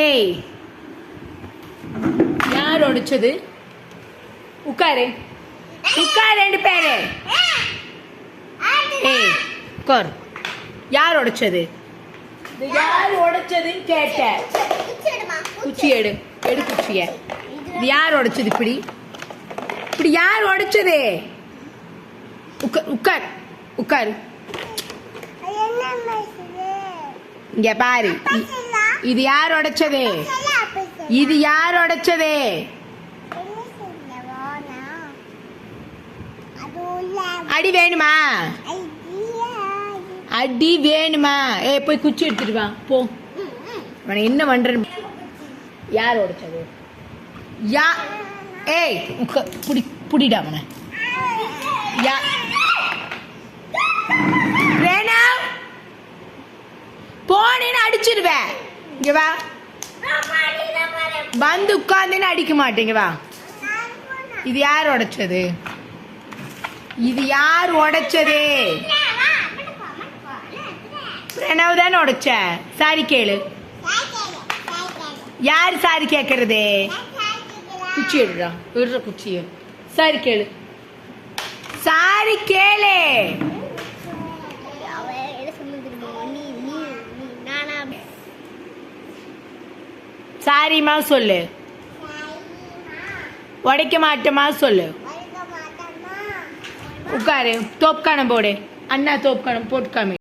ஏய், யார் உடைச்சது? உட்காரு உட்காரு, 2 பேரு. ஏய் உட்கார். யார் உடைச்சது? யார் உடைச்சதுன்னு கேட்ட. குச்சி எடு, எடு குச்சிய. இது யார் உடைச்சது? இப்படி இப்படி யார் உடைச்சது? உட்கார் உட்காரு. இங்க பாரு, இது யார் உடைச்சது? இது யார் உடைச்சது? அடி வேணுமா? அடி வேணுமா? போய் குச்சி எடுத்துட்டு வா போ. என்ன பண்ற? யார் உடைச்சது? ஏய் புடிடா அவனை. போனேன்னு அடிச்சிருவேன். இங்க வா, வந்து உட்கார்ந்தேன்னு அடிக்க மாட்டேங்க. வா. இது யார் உடைச்சது? இது யார் உடைச்சது? பிரணவ் தானே உடைச்ச. சாரி கேளு. யார் சாரி கேட்கறது? குச்சி எடுறா, விடுற குச்சிய. சாரி கேளு, சாரி கேளு. சாரிமா சொல்லு. உடைக்க மாட்டேமா சொல்லு. உட்காரு. தோப்கானம் போடு. அண்ணா தோப்கானம் போட்டு காமி.